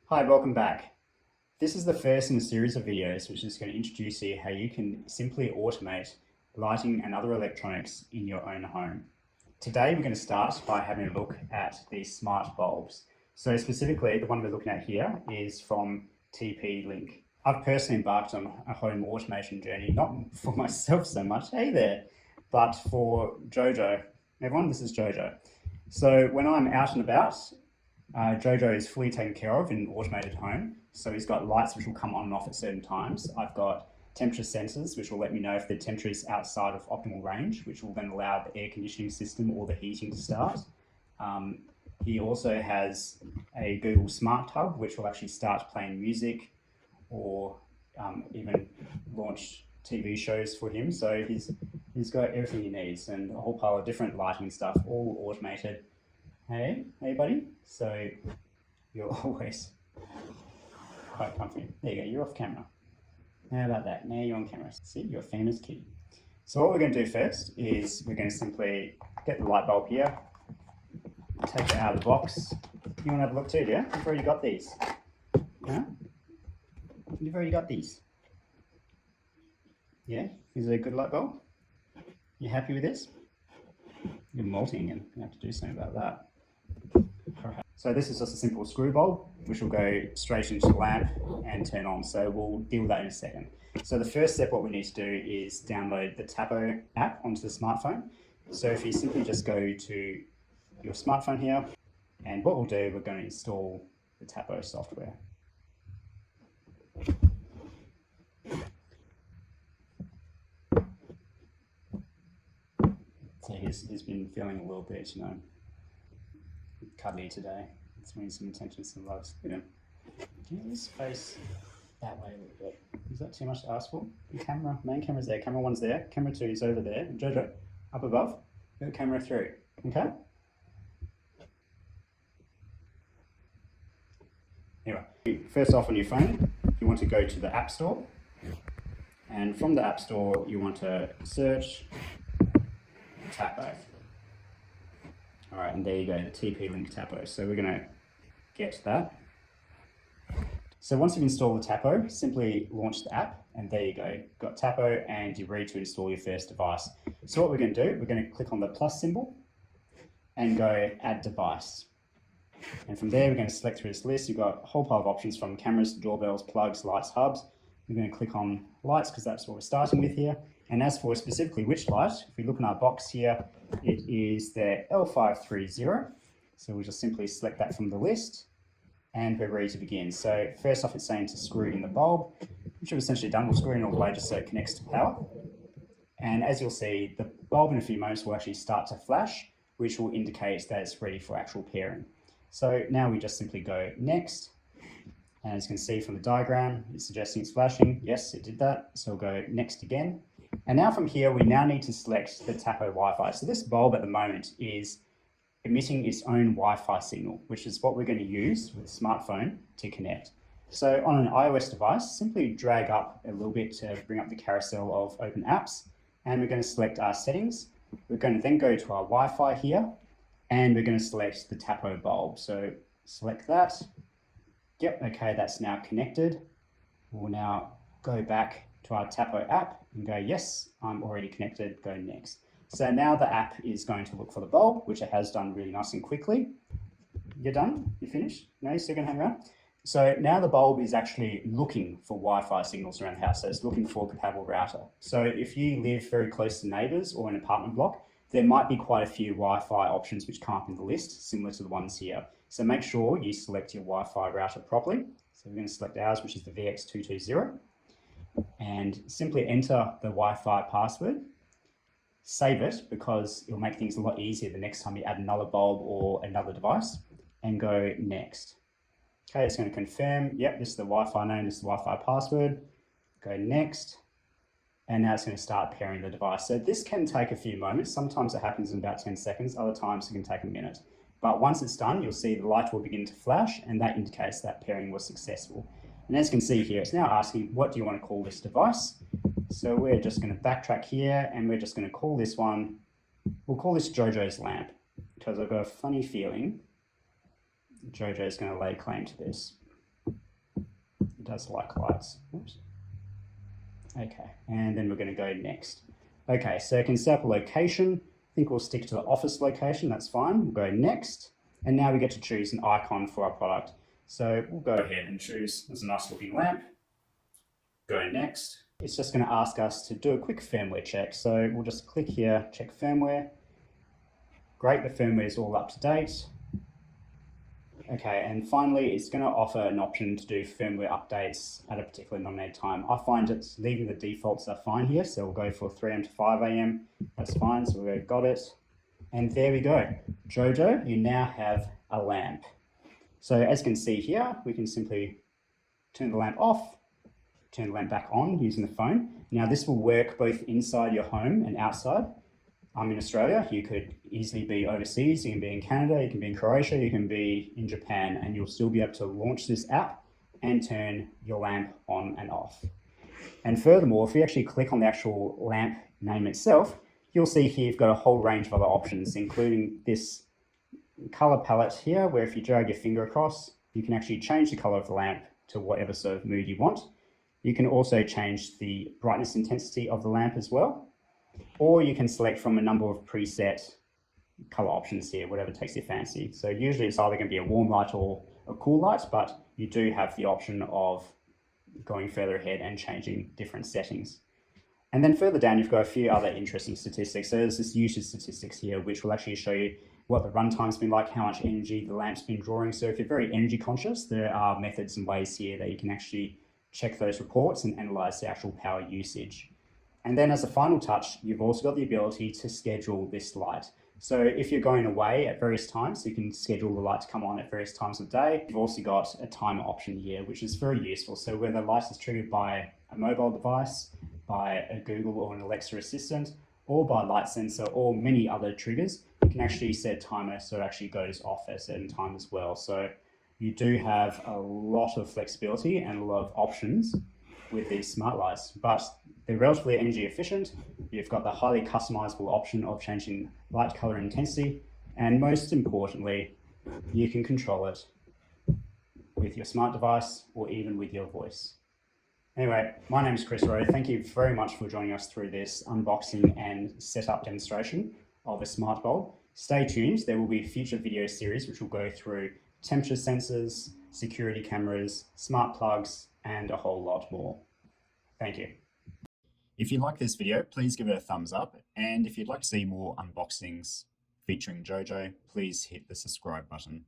Hi, welcome back. This is the first in a series of videos which is going to introduce you how you can simply automate lighting and other electronics in your own home. Today we're going to start by having a look at these smart bulbs. So specifically the one we're looking at here is from TP-Link. I've personally embarked on a home automation journey, not for myself so much, hey there, but for Jojo. Everyone, this is Jojo. So when I'm out and about, Jojo is fully taken care of in an automated home. So he's got lights which will come on and off at certain times. I've got temperature sensors which will let me know if the temperature is outside of optimal range, which will then allow the air conditioning system or the heating to start. He also has a Google Smart Hub which will actually start playing music or even launch TV shows for him. So he's got everything he needs and a whole pile of different lighting stuff, all automated. Hey buddy. So you're always quite comfy. There you go, you're off camera. How about that? Now you're on camera. See, you're a famous kid. So what we're going to do first is we're going to simply get the light bulb here, take it out of the box. You want to have a look too, yeah? You've already got these. Huh? You've already got these. Yeah? Is it a good light bulb? You happy with this? You're molting and you have to do something about that. So this is just a simple screw bulb, which will go straight into the lamp and turn on. So we'll deal with that in a second. So the first step, what we need to do is download the Tapo app onto the smartphone. So if you simply just go to your smartphone here, and what we'll do, we're going to install the Tapo software. So he's been feeling a little bit, cuddly today. It's wanting some attention, some love. Look at him. Can you just face that way a little bit? Is that too much to ask for? The camera, main camera's there, camera 1's there, camera 2 is over there. Jojo, up above, go camera 3, okay? Anyway, first off on your phone, you want to go to the App Store. And from the App Store, you want to search Tapo. All right, and there you go, the TP-Link Tapo. So we're going to get that. So once you've installed the Tapo, simply launch the app, and there you go. You've got Tapo, and you're ready to install your first device. So what we're going to do, we're going to click on the plus symbol and go Add Device. And from there, we're going to select through this list. You've got a whole pile of options from cameras, doorbells, plugs, lights, hubs. We're going to click on lights because that's what we're starting with here. And as for specifically which light, if we look in our box here, it is the L530. So we'll just simply select that from the list and we're ready to begin. So first off, it's saying to screw in the bulb, which we've essentially done. We'll screw in all the way just so it connects to power. And as you'll see, the bulb in a few moments will actually start to flash, which will indicate that it's ready for actual pairing. So now we just simply go next. And as you can see from the diagram, it's suggesting it's flashing. Yes, it did that. So we'll go next again. And now from here, we now need to select the Tapo Wi-Fi. So this bulb at the moment is emitting its own Wi-Fi signal, which is what we're going to use with a smartphone to connect. So on an iOS device, simply drag up a little bit to bring up the carousel of open apps. And we're going to select our settings. We're going to then go to our Wi-Fi here, and we're going to select the Tapo bulb. So select that. Yep, okay, that's now connected. We'll now go back to our Tapo app and go, yes, I'm already connected, go next. So now the app is going to look for the bulb, which it has done really nice and quickly. You're done? You finished? No, you're still gonna hang around? So now the bulb is actually looking for Wi-Fi signals around the house. So it's looking for a compatible router. So if you live very close to neighbors or an apartment block, there might be quite a few Wi-Fi options which come up in the list, similar to the ones here. So make sure you select your Wi-Fi router properly. So we're going to select ours, which is the VX220, and simply enter the Wi-Fi password. Save it because it'll make things a lot easier the next time you add another bulb or another device, and go next. Okay, it's going to confirm, yep, this is the Wi-Fi name, this is the Wi-Fi password. Go next. And now it's going to start pairing the device. So this can take a few moments. Sometimes it happens in about 10 seconds. Other times it can take a minute. But once it's done, you'll see the light will begin to flash, and that indicates that pairing was successful. And as you can see here, it's now asking, what do you want to call this device? So we're just going to backtrack here, and we're just going to call this one, we'll call this Jojo's lamp, because I've got a funny feeling Jojo's going to lay claim to this. does like lights. Oops. Okay, and then we're going to go next. Okay, so it can set up a location. I think we'll stick to the office location, that's fine. We'll go next, and now we get to choose an icon for our product. So we'll go ahead and choose, there's a nice looking lamp. Go next. It's just going to ask us to do a quick firmware check. So we'll just click here, check firmware. Great, the firmware is all up to date. Okay, and finally, it's going to offer an option to do firmware updates at a particular nominated time. I find it's leaving the defaults are fine here, so we'll go for 3 AM to 5 AM. That's fine, so we've got it. And there we go. Jojo, you now have a lamp. So as you can see here, we can simply turn the lamp off, turn the lamp back on using the phone. Now this will work both inside your home and outside. I'm in Australia, you could easily be overseas, you can be in Canada, you can be in Croatia, you can be in Japan, and you'll still be able to launch this app and turn your lamp on and off. And furthermore, if you actually click on the actual lamp name itself, you'll see here you've got a whole range of other options, including this color palette here, where if you drag your finger across, you can actually change the color of the lamp to whatever sort of mood you want. You can also change the brightness intensity of the lamp as well. Or you can select from a number of preset color options here, whatever takes your fancy. So usually it's either going to be a warm light or a cool light, but you do have the option of going further ahead and changing different settings. And then further down, you've got a few other interesting statistics. So there's this usage statistics here, which will actually show you what the runtime's been like, how much energy the lamp's been drawing. So if you're very energy conscious, there are methods and ways here that you can actually check those reports and analyze the actual power usage. And then as a final touch, you've also got the ability to schedule this light. So if you're going away at various times, you can schedule the light to come on at various times of day. You've also got a timer option here, which is very useful. So whether the light is triggered by a mobile device, by a Google or an Alexa assistant, or by a light sensor or many other triggers, you can actually set a timer so it actually goes off at a certain time as well. So you do have a lot of flexibility and a lot of options with these smart lights, but they're relatively energy efficient. You've got the highly customizable option of changing light color intensity, and most importantly, you can control it with your smart device or even with your voice. Anyway, my name is Chris Rowe. Thank you very much for joining us through this unboxing and setup demonstration of a smart bulb. Stay tuned, there will be a future video series which will go through temperature sensors, security cameras, smart plugs, and a whole lot more. Thank you. If you like this video, please give it a thumbs up. And if you'd like to see more unboxings featuring Jojo, please hit the subscribe button.